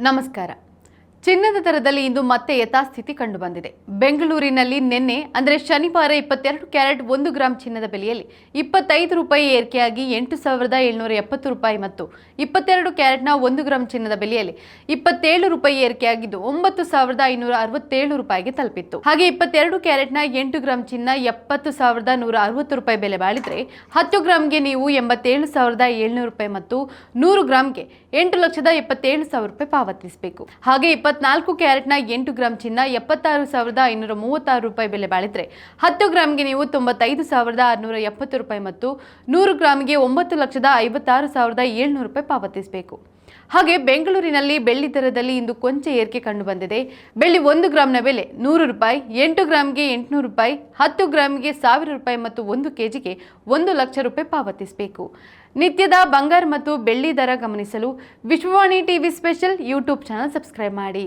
ನಮಸ್ಕಾರ. ಚಿನ್ನದ ದರದಲ್ಲಿ ಇಂದು ಮತ್ತೆ ಯಥಾಸ್ಥಿತಿ ಕಂಡುಬಂದಿದೆ. ಬೆಂಗಳೂರಿನಲ್ಲಿ ನಿನ್ನೆ ಅಂದರೆ ಶನಿವಾರ 22 ಕ್ಯಾರೆಟ್ 1 ಗ್ರಾಂ ಚಿನ್ನದ ಬೆಲೆಯಲ್ಲಿ 25 ರೂಪಾಯಿ ಏರಿಕೆಯಾಗಿ 8,770 ರೂಪಾಯಿ ಮತ್ತು 22 ಕ್ಯಾರೆಟ್ನ 1 ಗ್ರಾಂ ಚಿನ್ನದ ಬೆಲೆಯಲ್ಲಿ 27 ರೂಪಾಯಿ ಏರಿಕೆಯಾಗಿದ್ದು 9,567 ರೂಪಾಯಿಗೆ ತಲುಪಿತ್ತು. ಹಾಗೆ 22 ಕ್ಯಾರೆಟ್ನ 8 ಗ್ರಾಂ ಚಿನ್ನ 70,160 ರೂಪಾಯಿ ಬೆಲೆ ಬಾಳಿದ್ರೆ 10 ಗ್ರಾಂಗೆ ನೀವು 87,700 ರೂಪಾಯಿ ಮತ್ತು 100 ಗ್ರಾಂಗೆ 8,27,000 ರೂಪಾಯಿ ಪಾವತಿಸಬೇಕು. ಹಾಗೆ 24 ಕ್ಯಾರೆಟ್ನ 8 ಗ್ರಾಂ ಚಿನ್ನ 76,536 ರೂಪಾಯಿ ಬೆಲೆ ಬಾಳಿದ್ರೆ 10 ಗ್ರಾಂಗೆ ನೀವು 95,670 ರೂಪಾಯಿ ಮತ್ತು 100 ಗ್ರಾಂಗೆ 9,56,700 ರೂಪಾಯಿ ಪಾವತಿಸಬೇಕು. ಹಾಗೆ ಬೆಂಗಳೂರಿನಲ್ಲಿ ಬೆಳ್ಳಿ ದರದಲ್ಲಿ ಇಂದು ಕೊಂಚ ಏರಿಕೆ ಕಂಡುಬಂದಿದೆ. ಬೆಳ್ಳಿ 1 ಗ್ರಾಂನ ಬೆಲೆ 100 ರೂಪಾಯಿ, 8 ಗ್ರಾಂಗೆ 800 ರೂಪಾಯಿ, 10 ಗ್ರಾಂಗೆ 1,000 ರೂಪಾಯಿ ಮತ್ತು 1 ಕೆಜಿಗೆ 1 ಲಕ್ಷ ರೂಪಾಯಿ ಪಾವತಿಸಬೇಕು. ನಿತ್ಯದ ಬಂಗಾರ ಮತ್ತು ಬೆಳ್ಳಿ ದರ ಗಮನಿಸಲು Vishwavani TV special YouTube channel subscribe ಮಾಡಿ.